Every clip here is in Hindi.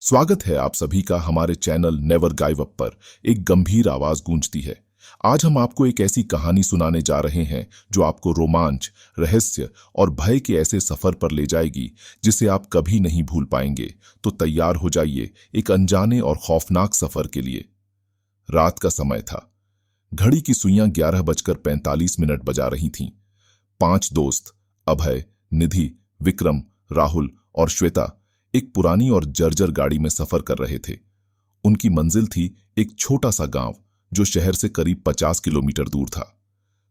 स्वागत है आप सभी का हमारे चैनल नेवर गिव अप पर। एक गंभीर आवाज गूंजती है। आज हम आपको एक ऐसी कहानी सुनाने जा रहे हैं जो आपको रोमांच, रहस्य और भय के ऐसे सफर पर ले जाएगी जिसे आप कभी नहीं भूल पाएंगे। तो तैयार हो जाइए एक अनजाने और खौफनाक सफर के लिए। रात का समय था। घड़ी की सुइयां 11:45 बजा रही थीं। 5 दोस्त अभय, निधि, विक्रम, राहुल और श्वेता एक पुरानी और जर्जर गाड़ी में सफर कर रहे थे। उनकी मंजिल थी एक छोटा सा गांव जो शहर से करीब 50 किलोमीटर दूर था।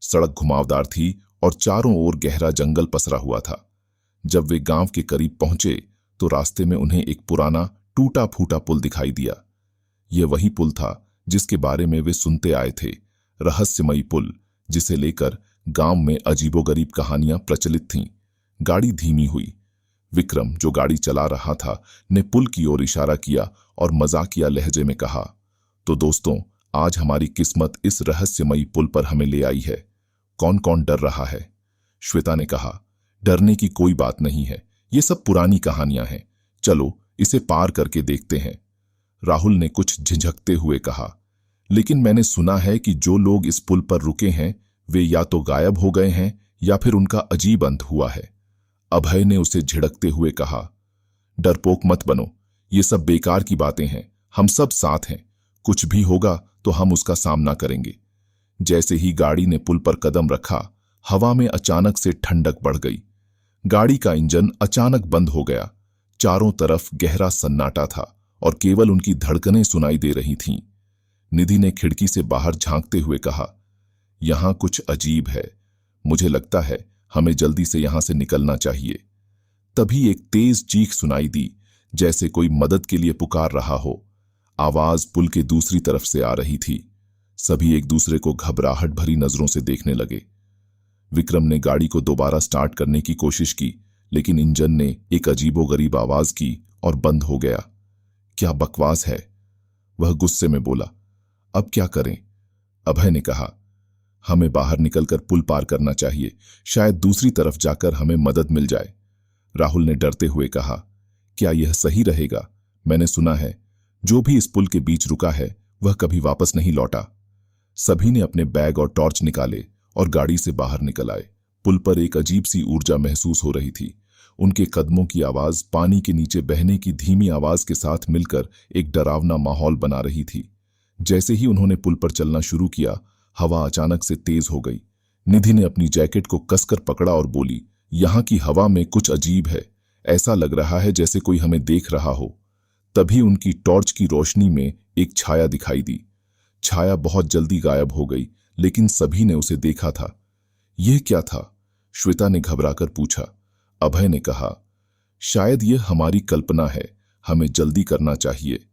सड़क घुमावदार थी और चारों ओर गहरा जंगल पसरा हुआ था। जब वे गांव के करीब पहुंचे तो रास्ते में उन्हें एक पुराना टूटा फूटा पुल दिखाई दिया। यह वही पुल था जिसके बारे में वे सुनते आए थे, रहस्यमयी पुल जिसे लेकर गांव में अजीबोगरीब कहानियां प्रचलित थीं। गाड़ी धीमी हुई। विक्रम, जो गाड़ी चला रहा था, ने पुल की ओर इशारा किया और मजाकिया लहजे में कहा, तो दोस्तों, आज हमारी किस्मत इस रहस्यमयी पुल पर हमें ले आई है। कौन कौन डर रहा है? श्वेता ने कहा, डरने की कोई बात नहीं है, ये सब पुरानी कहानियां हैं। चलो इसे पार करके देखते हैं। राहुल ने कुछ झिझकते हुए कहा, लेकिन मैंने सुना है कि जो लोग इस पुल पर रुके हैं वे या तो गायब हो गए हैं या फिर उनका अजीब अंत हुआ है। अभय ने उसे झिड़कते हुए कहा, डरपोक मत बनो, ये सब बेकार की बातें हैं। हम सब साथ हैं, कुछ भी होगा तो हम उसका सामना करेंगे। जैसे ही गाड़ी ने पुल पर कदम रखा, हवा में अचानक से ठंडक बढ़ गई। गाड़ी का इंजन अचानक बंद हो गया। चारों तरफ गहरा सन्नाटा था और केवल उनकी धड़कनें सुनाई दे रही थीं। निधि ने खिड़की से बाहर झांकते हुए कहा, यहां कुछ अजीब है। मुझे लगता है हमें जल्दी से यहां से निकलना चाहिए। तभी एक तेज चीख सुनाई दी, जैसे कोई मदद के लिए पुकार रहा हो। आवाज पुल के दूसरी तरफ से आ रही थी। सभी एक दूसरे को घबराहट भरी नजरों से देखने लगे। विक्रम ने गाड़ी को दोबारा स्टार्ट करने की कोशिश की, लेकिन इंजन ने एक अजीबोगरीब आवाज की और बंद हो गया। क्या बकवास है, वह गुस्से में बोला। अब क्या करें? अभय ने कहा, हमें बाहर निकलकर पुल पार करना चाहिए, शायद दूसरी तरफ जाकर हमें मदद मिल जाए। राहुल ने डरते हुए कहा, क्या यह सही रहेगा? मैंने सुना है जो भी इस पुल के बीच रुका है वह कभी वापस नहीं लौटा। सभी ने अपने बैग और टॉर्च निकाले और गाड़ी से बाहर निकल आए। पुल पर एक अजीब सी ऊर्जा महसूस हो रही थी। उनके कदमों की आवाज पानी के नीचे बहने की धीमी आवाज के साथ मिलकर एक डरावना माहौल बना रही थी। जैसे ही उन्होंने पुल पर चलना शुरू किया, हवा अचानक से तेज हो गई। निधि ने अपनी जैकेट को कसकर पकड़ा और बोली, यहां की हवा में कुछ अजीब है, ऐसा लग रहा है जैसे कोई हमें देख रहा हो। तभी उनकी टॉर्च की रोशनी में एक छाया दिखाई दी। छाया बहुत जल्दी गायब हो गई, लेकिन सभी ने उसे देखा था। यह क्या था? श्वेता ने घबराकर पूछा। अभय ने कहा, शायद यह हमारी कल्पना है, हमें जल्दी करना चाहिए।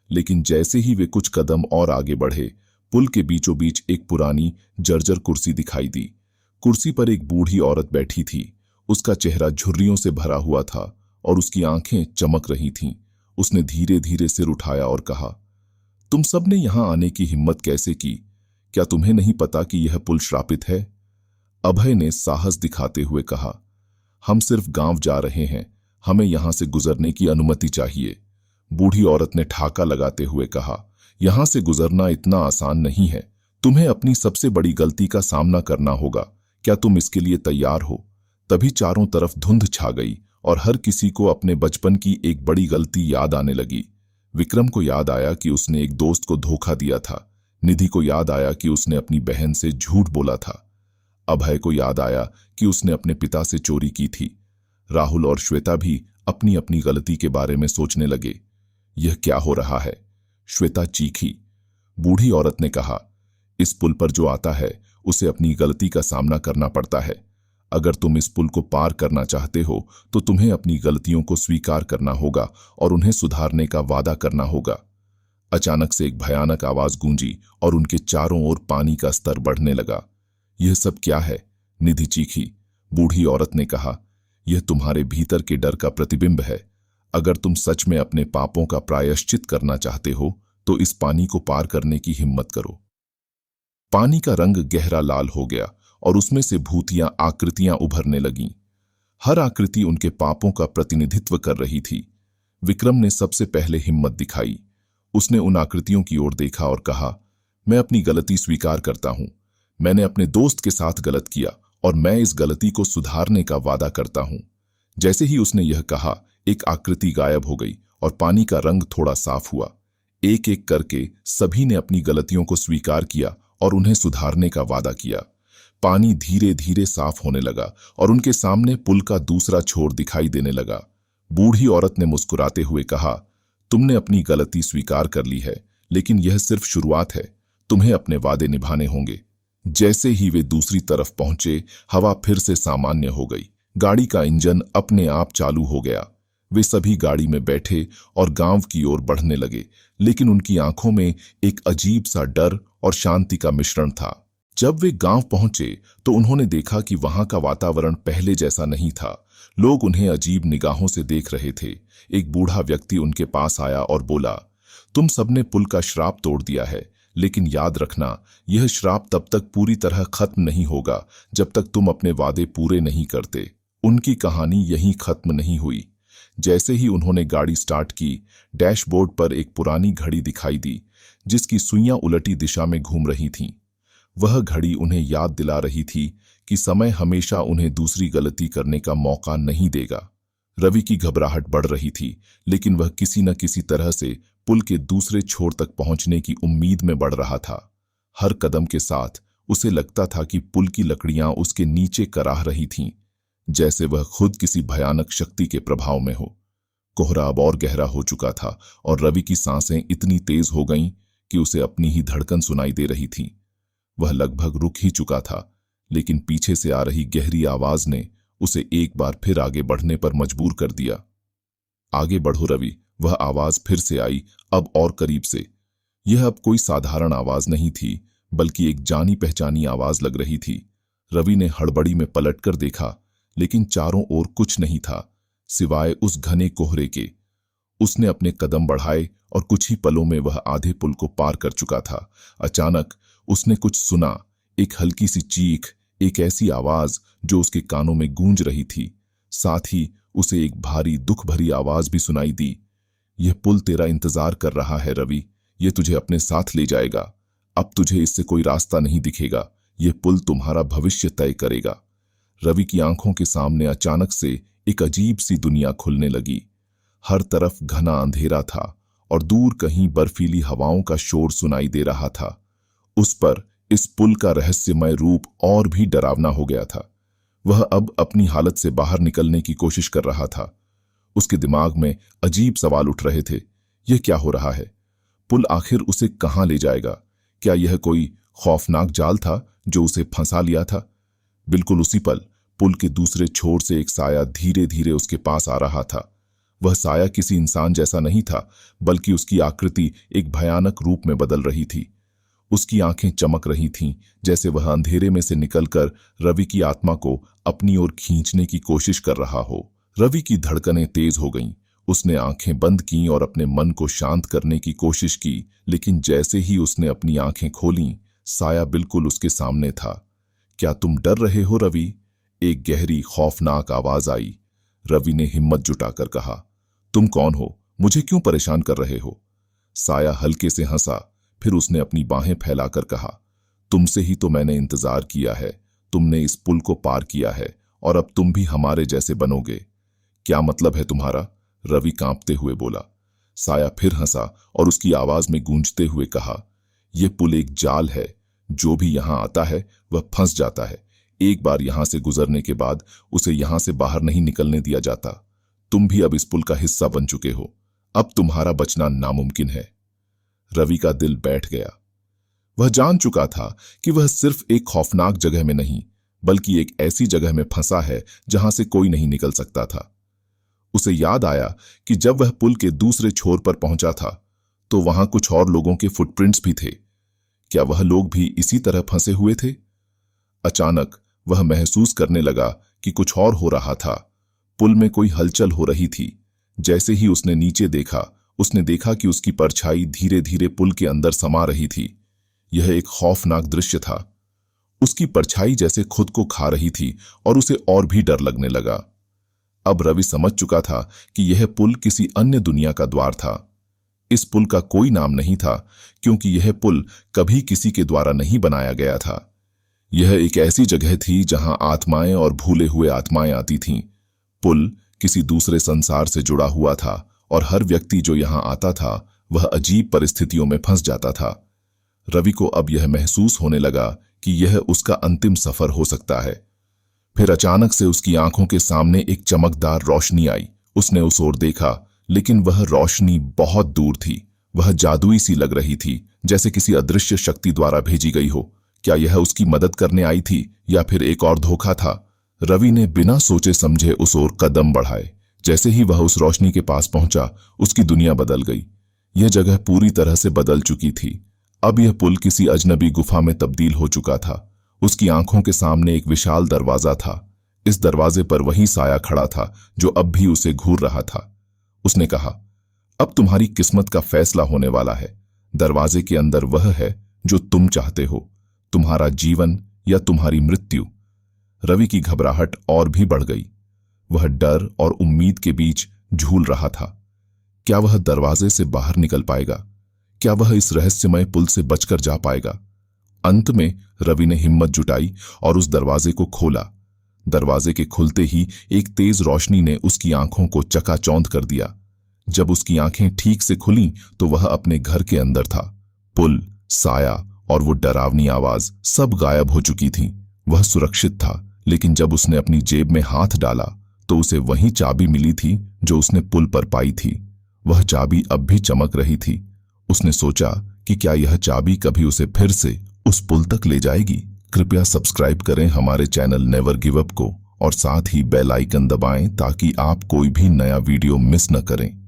लेकिन जैसे ही वे कुछ कदम और आगे बढ़े, पुल के बीचों बीच एक पुरानी जर्जर कुर्सी दिखाई दी। कुर्सी पर एक बूढ़ी औरत बैठी थी। उसका चेहरा झुर्रियों से भरा हुआ था और उसकी आंखें चमक रही थीं। उसने धीरे धीरे सिर उठाया और कहा, तुम सब ने यहां आने की हिम्मत कैसे की? क्या तुम्हें नहीं पता कि यह पुल श्रापित है? अभय ने साहस दिखाते हुए कहा, हम सिर्फ गांव जा रहे हैं, हमें यहां से गुजरने की अनुमति चाहिए। बूढ़ी औरत ने ठाका लगाते हुए कहा, यहां से गुजरना इतना आसान नहीं है, तुम्हें अपनी सबसे बड़ी गलती का सामना करना होगा। क्या तुम इसके लिए तैयार हो? तभी चारों तरफ धुंध छा गई और हर किसी को अपने बचपन की एक बड़ी गलती याद आने लगी। विक्रम को याद आया कि उसने एक दोस्त को धोखा दिया था। निधि को याद आया कि उसने अपनी बहन से झूठ बोला था। अभय को याद आया कि उसने अपने पिता से चोरी की थी। राहुल और श्वेता भी अपनी अपनी गलती के बारे में सोचने लगे। यह क्या हो रहा है? श्वेता चीखी। बूढ़ी औरत ने कहा, इस पुल पर जो आता है उसे अपनी गलती का सामना करना पड़ता है। अगर तुम इस पुल को पार करना चाहते हो तो तुम्हें अपनी गलतियों को स्वीकार करना होगा और उन्हें सुधारने का वादा करना होगा। अचानक से एक भयानक आवाज गूंजी और उनके चारों ओर पानी का स्तर बढ़ने लगा। यह सब क्या है? निधि चीखी। बूढ़ी औरत ने कहा, यह तुम्हारे भीतर के डर का प्रतिबिंब है। अगर तुम सच में अपने पापों का प्रायश्चित करना चाहते हो तो इस पानी को पार करने की हिम्मत करो। पानी का रंग गहरा लाल हो गया और उसमें से भूतियां आकृतियां उभरने लगीं। हर आकृति उनके पापों का प्रतिनिधित्व कर रही थी। विक्रम ने सबसे पहले हिम्मत दिखाई। उसने उन आकृतियों की ओर देखा और कहा, मैं अपनी गलती स्वीकार करता हूं। मैंने अपने दोस्त के साथ गलत किया और मैं इस गलती को सुधारने का वादा करता हूं। जैसे ही उसने यह कहा, एक आकृति गायब हो गई और पानी का रंग थोड़ा साफ हुआ। एक एक करके सभी ने अपनी गलतियों को स्वीकार किया और उन्हें सुधारने का वादा किया। पानी धीरे धीरे साफ होने लगा और उनके सामने पुल का दूसरा छोर दिखाई देने लगा। बूढ़ी औरत ने मुस्कुराते हुए कहा, तुमने अपनी गलती स्वीकार कर ली है, लेकिन यह सिर्फ शुरुआत है। तुम्हें अपने वादे निभाने होंगे। जैसे ही वे दूसरी तरफ पहुंचे, हवा फिर से सामान्य हो गई। गाड़ी का इंजन अपने आप चालू हो गया। वे सभी गाड़ी में बैठे और गांव की ओर बढ़ने लगे, लेकिन उनकी आंखों में एक अजीब सा डर और शांति का मिश्रण था। जब वे गांव पहुंचे तो उन्होंने देखा कि वहां का वातावरण पहले जैसा नहीं था। लोग उन्हें अजीब निगाहों से देख रहे थे। एक बूढ़ा व्यक्ति उनके पास आया और बोला, तुम सबने पुल का श्राप तोड़ दिया है, लेकिन याद रखना, यह श्राप तब तक पूरी तरह खत्म नहीं होगा जब तक तुम अपने वादे पूरे नहीं करते। उनकी कहानी यहीं खत्म नहीं हुई। जैसे ही उन्होंने गाड़ी स्टार्ट की, डैशबोर्ड पर एक पुरानी घड़ी दिखाई दी, जिसकी सुइयां उलटी दिशा में घूम रही थीं। वह घड़ी उन्हें याद दिला रही थी कि समय हमेशा उन्हें दूसरी गलती करने का मौका नहीं देगा। रवि की घबराहट बढ़ रही थी, लेकिन वह किसी न किसी तरह से पुल के दूसरे छोर तक पहुंचने की उम्मीद में बढ़ रहा था। हर कदम के साथ उसे लगता था कि पुल की लकड़ियां उसके नीचे कराह रही थीं, जैसे वह खुद किसी भयानक शक्ति के प्रभाव में हो। कोहरा अब और गहरा हो चुका था और रवि की सांसें इतनी तेज हो गईं कि उसे अपनी ही धड़कन सुनाई दे रही थी। वह लगभग रुक ही चुका था, लेकिन पीछे से आ रही गहरी आवाज ने उसे एक बार फिर आगे बढ़ने पर मजबूर कर दिया। आगे बढ़ो रवि, वह आवाज फिर से आई, अब और करीब से। यह अब कोई साधारण आवाज नहीं थी, बल्कि एक जानी पहचानी आवाज लग रही थी। रवि ने हड़बड़ी में पलटकर देखा, लेकिन चारों ओर कुछ नहीं था सिवाय उस घने कोहरे के। उसने अपने कदम बढ़ाए और कुछ ही पलों में वह आधे पुल को पार कर चुका था। अचानक उसने कुछ सुना, एक हल्की सी चीख, एक ऐसी आवाज जो उसके कानों में गूंज रही थी। साथ ही उसे एक भारी दुख भरी आवाज भी सुनाई दी, यह पुल तेरा इंतजार कर रहा है रवि, यह तुझे अपने साथ ले जाएगा। अब तुझे इससे कोई रास्ता नहीं दिखेगा, यह पुल तुम्हारा भविष्य तय करेगा। रवि की आंखों के सामने अचानक से एक अजीब सी दुनिया खुलने लगी। हर तरफ घना अंधेरा था और दूर कहीं बर्फीली हवाओं का शोर सुनाई दे रहा था। उस पर इस पुल का रहस्यमय रूप और भी डरावना हो गया था। वह अब अपनी हालत से बाहर निकलने की कोशिश कर रहा था। उसके दिमाग में अजीब सवाल उठ रहे थे। यह क्या हो रहा है? पुल आखिर उसे कहां ले जाएगा? क्या यह कोई खौफनाक जाल था जो उसे फंसा लिया था? बिल्कुल उसी पल पुल के दूसरे छोर से एक साया धीरे धीरे उसके पास आ रहा था। वह साया किसी इंसान जैसा नहीं था, बल्कि उसकी आकृति एक भयानक रूप में बदल रही थी। उसकी आंखें चमक रही थीं, जैसे वह अंधेरे में से निकलकर रवि की आत्मा को अपनी ओर खींचने की कोशिश कर रहा हो। रवि की धड़कनें तेज हो गईं। उसने आंखें बंद कीं और अपने मन को शांत करने की कोशिश की, लेकिन जैसे ही उसने अपनी आंखें खोलीं, साया बिल्कुल उसके सामने था। क्या तुम डर रहे हो रवि? एक गहरी खौफनाक आवाज आई। रवि ने हिम्मत जुटाकर कहा, तुम कौन हो? मुझे क्यों परेशान कर रहे हो? साया हल्के से हंसा, फिर उसने अपनी बाहें फैलाकर कहा, तुमसे ही तो मैंने इंतजार किया है। तुमने इस पुल को पार किया है और अब तुम भी हमारे जैसे बनोगे। क्या मतलब है तुम्हारा? रवि कांपते हुए बोला। साया फिर हंसा और उसकी आवाज में गूंजते हुए कहा, यह पुल एक जाल है। जो भी यहां आता है वह फंस जाता है। एक बार यहां से गुजरने के बाद उसे यहां से बाहर नहीं निकलने दिया जाता। तुम भी अब इस पुल का हिस्सा बन चुके हो। अब तुम्हारा बचना नामुमकिन है। रवि का दिल बैठ गया। वह जान चुका था कि वह सिर्फ एक खौफनाक जगह में नहीं, बल्कि एक ऐसी जगह में फंसा है जहां से कोई नहीं निकल सकता था। उसे याद आया कि जब वह पुल के दूसरे छोर पर पहुंचा था तो वहां कुछ और लोगों के फुटप्रिंट्स भी थे। क्या वह लोग भी इसी तरह फंसे हुए थे? अचानक वह महसूस करने लगा कि कुछ और हो रहा था। पुल में कोई हलचल हो रही थी। जैसे ही उसने नीचे देखा, उसने देखा कि उसकी परछाई धीरे धीरे पुल के अंदर समा रही थी। यह एक खौफनाक दृश्य था। उसकी परछाई जैसे खुद को खा रही थी और उसे और भी डर लगने लगा। अब रवि समझ चुका था कि यह पुल किसी अन्य दुनिया का द्वार था। इस पुल का कोई नाम नहीं था, क्योंकि यह पुल कभी किसी के द्वारा नहीं बनाया गया था। यह एक ऐसी जगह थी जहां आत्माएं और भूले हुए आत्माएं आती थीं। पुल किसी दूसरे संसार से जुड़ा हुआ था और हर व्यक्ति जो यहां आता था वह अजीब परिस्थितियों में फंस जाता था। रवि को अब यह महसूस होने लगा कि यह उसका अंतिम सफर हो सकता है। फिर अचानक से उसकी आंखों के सामने एक चमकदार रोशनी आई। उसने उस ओर देखा, लेकिन वह रोशनी बहुत दूर थी। वह जादुई सी लग रही थी, जैसे किसी अदृश्य शक्ति द्वारा भेजी गई हो। क्या यह उसकी मदद करने आई थी या फिर एक और धोखा था? रवि ने बिना सोचे समझे उस ओर कदम बढ़ाए। जैसे ही वह उस रोशनी के पास पहुंचा, उसकी दुनिया बदल गई। यह जगह पूरी तरह से बदल चुकी थी। अब यह पुल किसी अजनबी गुफा में तब्दील हो चुका था। उसकी आंखों के सामने एक विशाल दरवाजा था। इस दरवाजे पर वही साया खड़ा था जो अब भी उसे घूर रहा था। उसने कहा, अब तुम्हारी किस्मत का फैसला होने वाला है। दरवाजे के अंदर वह है जो तुम चाहते हो, तुम्हारा जीवन या तुम्हारी मृत्यु। रवि की घबराहट और भी बढ़ गई। वह डर और उम्मीद के बीच झूल रहा था। क्या वह दरवाजे से बाहर निकल पाएगा? क्या वह इस रहस्यमय पुल से बचकर जा पाएगा? अंत में रवि ने हिम्मत जुटाई और उस दरवाजे को खोला। दरवाजे के खुलते ही एक तेज रोशनी ने उसकी आंखों को चकाचौंध कर दिया। जब उसकी आंखें ठीक से खुलीं तो वह अपने घर के अंदर था। पुल, साया और वो डरावनी आवाज सब गायब हो चुकी थी। वह सुरक्षित था, लेकिन जब उसने अपनी जेब में हाथ डाला तो उसे वही चाबी मिली थी जो उसने पुल पर पाई थी। वह चाबी अब भी चमक रही थी। उसने सोचा कि क्या यह चाबी कभी उसे फिर से उस पुल तक ले जाएगी। कृपया सब्सक्राइब करें हमारे चैनल नेवर गिव अप को और साथ ही बेल आइकन दबाएं ताकि आप कोई भी नया वीडियो मिस न करें।